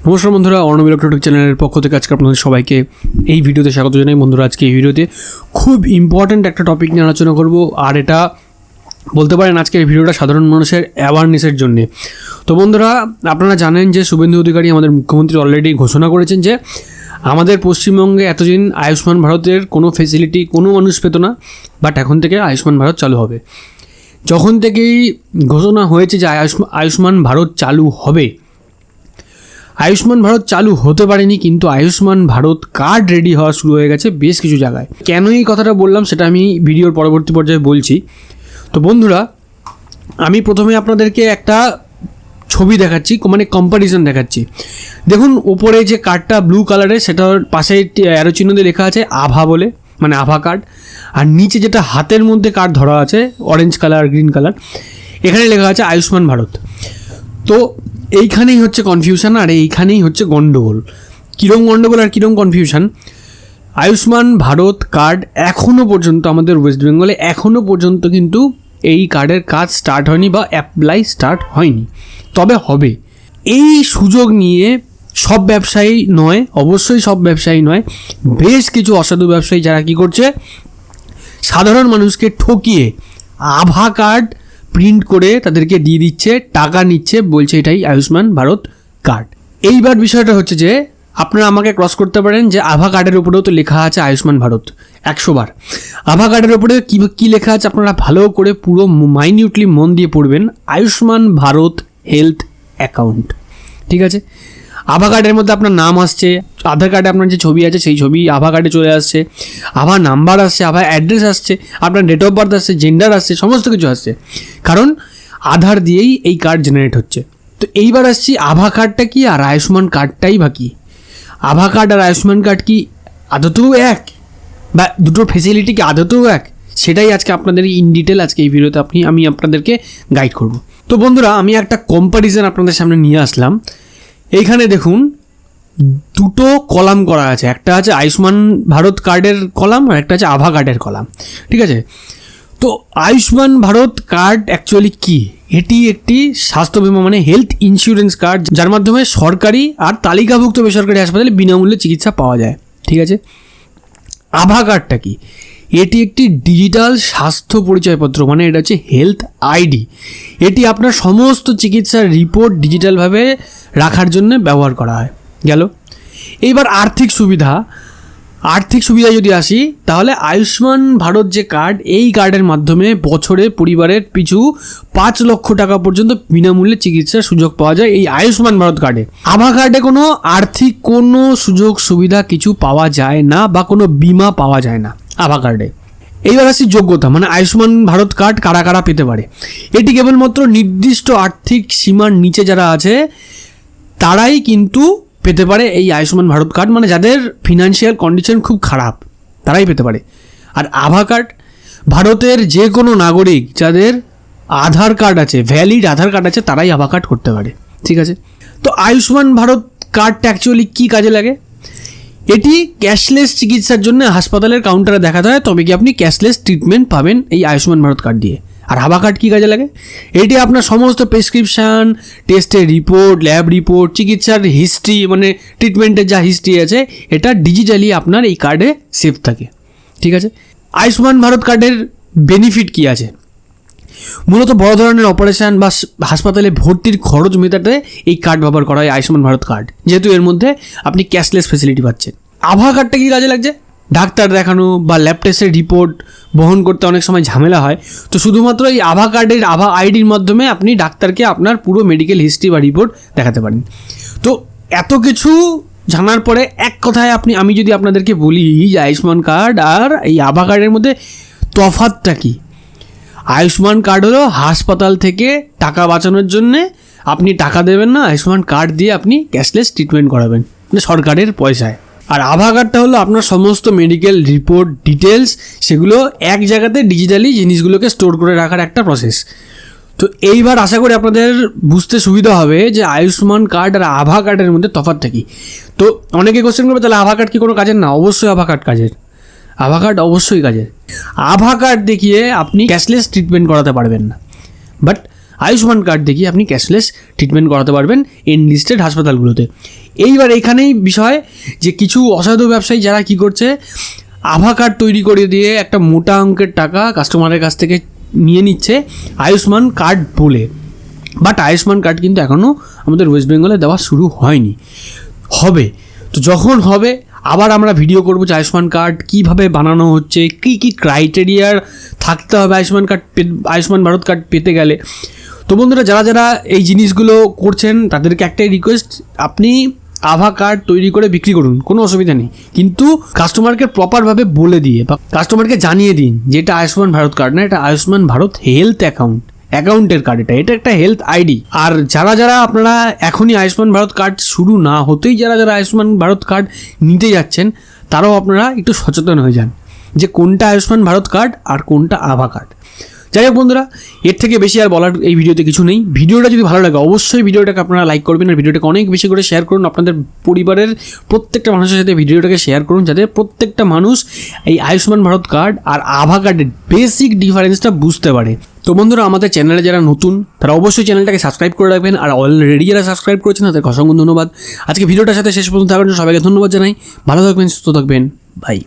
নমস্কার বন্ধুরা, অর্ণব ইলেকট্রনিক চ্যানেলের পক্ষ থেকে আজকে আপনাদের সবাইকে এই ভিডিওতে স্বাগত জানাই। বন্ধুরা, আজকে এই ভিডিওতে খুব ইম্পর্ট্যান্ট একটা টপিক নিয়ে আলোচনা করব, আর এটা বলতে পারেন আজকের ভিডিওটা সাধারণ মানুষের অ্যাওয়ারনেসের জন্যে। তো বন্ধুরা, আপনারা জানেন যে শুভেন্দু অধিকারী আমাদের মুখ্যমন্ত্রী অলরেডি ঘোষণা করেছেন যে আমাদের পশ্চিমবঙ্গে এতদিন আয়ুষ্মান ভারতের কোনো ফেসিলিটি কোনো মানুষ পেত না, বাট এখন থেকে আয়ুষ্মান ভারত চালু হবে। যখন থেকেই ঘোষণা হয়েছে যে আয়ুষ্মান ভারত চালু হবে, আয়ুষ্মান ভারত চালু হতে পারেনি, কিন্তু আয়ুষ্মান ভারত কার্ড রেডি হওয়া শুরু হয়ে গেছে বেশ কিছু জায়গায়। কেন এই কথাটা বললাম সেটা আমি ভিডিওর পরবর্তী পর্যায়ে বলছি। তো বন্ধুরা, আমি প্রথমে আপনাদেরকে একটা ছবি দেখাচ্ছি, মানে কম্প্যারিজন দেখাচ্ছি। দেখুন, ওপরে যে কার্ডটা ব্লু কালারের, সেটার পাশে অ্যারো চিহ্ন দিয়ে লেখা আছে আভা বলে, মানে আভা কার্ড। আর নিচে যেটা হাতের মধ্যে কার্ড ধরা আছে অরেঞ্জ কালার গ্রিন কালার, এখানে লেখা আছে আয়ুষ্মান ভারত। তো এইখানেই হচ্ছে কনফিউশন, আর এইখানেই হচ্ছে গণ্ডগোল। কীরকম গণ্ডগোল আর কীরকম কনফিউশন? আয়ুষ্মান ভারত কার্ড এখনও পর্যন্ত আমাদের ওয়েস্ট বেঙ্গলে এখনও পর্যন্ত কিন্তু এই কার্ডের কাজ স্টার্ট হয়নি বা অ্যাপ্লাই স্টার্ট হয়নি, তবে হবে। এই সুযোগ নিয়ে সব ব্যবসায়ী নয়, অবশ্যই সব ব্যবসায়ী নয়, বেশ কিছু অসাধু ব্যবসায়ী যারা কী করছে, সাধারণ মানুষকে ঠকিয়ে আভা কার্ড প্রিন্ট করে তাদেরকে দিয়ে দিচ্ছে, টাকা নিচ্ছে, বলছে এটাই আয়ুষ্মান ভারত কার্ড। এইবার বিষয়টা হচ্ছে যে আপনারা আমাকে ক্রস করতে পারেন যে আভা কার্ডের উপরেও তো লেখা আছে আয়ুষ্মান ভারত 100 বার। আভা কার্ডের উপরে কী লেখা আছে আপনারা ভালো করে পুরো মাইনিউটলি মন দিয়ে পড়বেন, আয়ুষ্মান ভারত হেলথ অ্যাকাউন্ট। ঠিক আছে, আভা কার্ডের মধ্যে আপনার নাম আসছে, আধার কার্ডে আপনার যে ছবি আছে সেই ছবি আভা কার্ডে চলে আসছে, আভা নাম্বার আসছে, আভা অ্যাড্রেস আসছে, আপনার ডেট অফ বার্থ আসছে, জেন্ডার আসছে, সমস্ত কিছু আসছে, কারণ আধার দিয়েই এই কার্ড জেনারেট হচ্ছে। তো এইবার আসছি আভা কার্ডটা কি আর আয়ুষ্মান কার্ডটাই বা কী? আভা কার্ড আর আয়ুষ্মান কার্ড কি আদতেও এক, বা দুটোর ফেসিলিটি কি আদতেও এক? সেটাই আজকে আপনাদের ইন ডিটেল আজকে এই ভিডিওতে আমি আপনাদেরকে গাইড করব। তো বন্ধুরা, আমি একটা কম্প্যারিজন আপনাদের সামনে নিয়ে আসলাম। এইখানে দেখুন, দুটো কলাম করা আছে, একটা আছে আয়ুষ্মান ভারত কার্ডের কলাম আর একটা আছে আভা কার্ডের কলাম। ঠিক আছে, তো আয়ুষ্মান ভারত কার্ড অ্যাকচুয়ালি কি? এটি একটি স্বাস্থ্য বিমা, মানে হেলথ ইন্স্যুরেন্স কার্ড, যার মাধ্যমে সরকারি আর তালিকাভুক্ত বেসরকারি হাসপাতালে বিনামূল্যে চিকিৎসা পাওয়া যায়। ঠিক আছে, আভা কার্ডটা কি? এটি একটি ডিজিটাল স্বাস্থ্য পরিচয়পত্র, মানে এটা হচ্ছে হেলথ আইডি। এটি আপনার সমস্ত চিকিৎসার রিপোর্ট ডিজিটালভাবে রাখার জন্য ব্যবহার করা হয়। গেল, এইবার আর্থিক সুবিধা যদি আসি, তাহলে আয়ুষ্মান ভারত যে কার্ড, এই কার্ডের মাধ্যমে বছরে পরিবারের পিছু 5 লক্ষ টাকা পর্যন্ত বিনামূল্যে চিকিৎসার সুযোগ পাওয়া যায় এই আয়ুষ্মান ভারত কার্ডে। আভা কার্ডে কোনো আর্থিক কোনো সুযোগ সুবিধা কিছু পাওয়া যায় না, বা কোনো বিমা পাওয়া যায় না আভা কার্ডে। এইবার আসি যোগ্যতা, মানে আয়ুষ্মান ভারত কার্ড কারা কারা পেতে পারে। এটি কেবলমাত্র নির্দিষ্ট আর্থিক সীমার নিচে যারা আছে তারাই কিন্তু পেতে পারে এই আয়ুষ্মান ভারত কার্ড, মানে যাদের ফিনান্সিয়াল কন্ডিশন খুব খারাপ তারাই পেতে পারে। আর আভা কার্ড, ভারতের যে কোনো নাগরিক যাদের আধার কার্ড আছে, ভ্যালিড আধার কার্ড আছে, তারাই আভা কার্ড করতে পারে। ঠিক আছে, তো আয়ুষ্মান ভারত কার্ডটা অ্যাকচুয়ালি কী কাজে লাগে? এটি ক্যাশলেস চিকিৎসার জন্য হাসপাতালের কাউন্টারে দেখাতে হয়, তবে কি আপনি ক্যাশলেস ট্রিটমেন্ট পাবেন এই আয়ুষ্মান ভারত কার্ড দিয়ে। আর আভা কার্ড কী কাজে লাগে? এটি আপনার সমস্ত প্রেসক্রিপশান, টেস্টের রিপোর্ট, ল্যাব রিপোর্ট, চিকিৎসার হিস্ট্রি, মানে ট্রিটমেন্টের যা হিস্ট্রি আছে, এটা ডিজিটালি আপনার এই কার্ডে সেভ থাকে। ঠিক আছে, আয়ুষ্মান ভারত কার্ডের বেনিফিট কী আছে? মূলত বড় ধরনের অপারেশন বা হাসপাতালে ভর্তির খরচ মেটাতে এই কার্ড ব্যবহার করা হয় আয়ুষ্মান ভারত কার্ড, যেহেতু এর মধ্যে আপনি ক্যাশলেস ফেসিলিটি পাচ্ছেন। আভা কার্ডটা কী কাজে লাগছে? ডাক্তার দেখানো বা ল্যাব টেস্টের রিপোর্ট বহন করতে অনেক সময় ঝামেলা হয়, তো শুধুমাত্র এই আভা কার্ডের আভা আইডির মাধ্যমে আপনি ডাক্তারকে আপনার পুরো মেডিকেল হিস্ট্রি বা রিপোর্ট দেখাতে পারেন। তো এত কিছু জানার পরে এক কথায় আমি যদি আপনাদেরকে বলি যে আয়ুষ্মান কার্ড আর এই আভা কার্ডের মধ্যে তফাৎটা কী? আয়ুষ্মান কার্ড হলো হাসপাতাল থেকে টাকা বাঁচানোর জন্যে, আপনি টাকা দেবেন না, আয়ুষ্মান কার্ড দিয়ে আপনি ক্যাশলেস ট্রিটমেন্ট করাবেন, মানে সরকারের পয়সায়। আর আভা কার্ডটা হলো আপনার সমস্ত মেডিকেল রিপোর্ট ডিটেলস, সেগুলো এক জায়গাতে ডিজিটালি জিনিসগুলোকে স্টোর করে রাখার একটা প্রসেস। তো এইবার আশা করি আপনাদের বুঝতে সুবিধা হবে যে আয়ুষ্মান কার্ড আর আভা কার্ডের মধ্যে তফাৎটা কী। তো অনেকে কোশ্চেন করবে, তাহলে আভা কার্ড কি কোনো কাজের? না, অবশ্যই আভা কার্ড কাজের। আভা কার্ড অবশ্যই কাজের। আভা কার্ড দেখিয়ে আপনি ক্যাশলেস ট্রিটমেন্ট করাতে পারবেন না, বাট আয়ুষ্মান কার্ড দেখিয়ে আপনি ক্যাশলেস ট্রিটমেন্ট করাতে পারবেন এনলিস্টেড হাসপাতালগুলোতে। এইবার এখানেই বিষয় যে কিছু অসাধু ব্যবসায়ী যারা কি করছে, আভা কার্ড তৈরি করে দিয়ে একটা মোটা অঙ্কের টাকা কাস্টমারের কাছ থেকে নিয়ে নিচ্ছে আয়ুষ্মান কার্ড বলে। বাট আয়ুষ্মান কার্ড কিন্তু এখনও আমাদের ওয়েস্ট বেঙ্গলে দেওয়া শুরু হয়নি, হবে। তো যখন হবে আবার আমরা ভিডিও করবো যে আয়ুষ্মান কার্ড কীভাবে বানানো হচ্ছে, কী কী ক্রাইটেরিয়ার থাকতে হবে আয়ুষ্মান ভারত কার্ড পেতে গেলে। তো বন্ধুরা, যারা যারা এই জিনিসগুলো করছেন তাদেরকে একটাই রিকোয়েস্ট, আপনি আভা কার্ড তৈরি করে বিক্রি করুন, কোনো অসুবিধা নেই, কিন্তু কাস্টমারকে প্রপারভাবে বলে দিয়ে বা কাস্টমারকে জানিয়ে দিন যে এটা আয়ুষ্মান ভারত কার্ড না, এটা আয়ুষ্মান ভারত হেলথ অ্যাকাউন্টের কার্ড, এটা একটা হেলথ আইডি। আর যারা যারা আপনারা এখনই আয়ুষ্মান ভারত কার্ড শুরু না হতেই যারা যারা আয়ুষ্মান ভারত কার্ড নিতে যাচ্ছেন, তারাও আপনারা একটু সচেতন হয়ে যান যে কোনটা আয়ুষ্মান ভারত কার্ড আর কোনটা আভা কার্ড। যাই হোক বন্ধুরা, এর থেকে বেশি আর বলার এই ভিডিওতে কিছু নেই। ভিডিওটা যদি ভালো লাগে অবশ্যই ভিডিওটাকে আপনারা লাইক করবেন আর ভিডিওটাকে অনেক বেশি করে শেয়ার করুন। আপনাদের পরিবারের প্রত্যেকটা মানুষের সাথে ভিডিওটাকে শেয়ার করুন, যাতে প্রত্যেকটা মানুষ এই আয়ুষ্মান ভারত কার্ড আর আভা কার্ডের বেসিক ডিফারেন্সটা বুঝতে পারে। তো বন্ধুরা, আমাদের চ্যানেলে যারা নতুন তারা অবশ্যই চ্যানেলটাকে সাবস্ক্রাইব করে রাখবেন, আর অলরেডি যারা সাবস্ক্রাইব করেছেন তাদেরকে অসংখ্য ধন্যবাদ। আজকে ভিডিওটার সাথে শেষ পর্যন্ত থাকার জন্য সবাইকে ধন্যবাদ জানাই। ভালো থাকবেন, সুস্থ থাকবেন, বাই।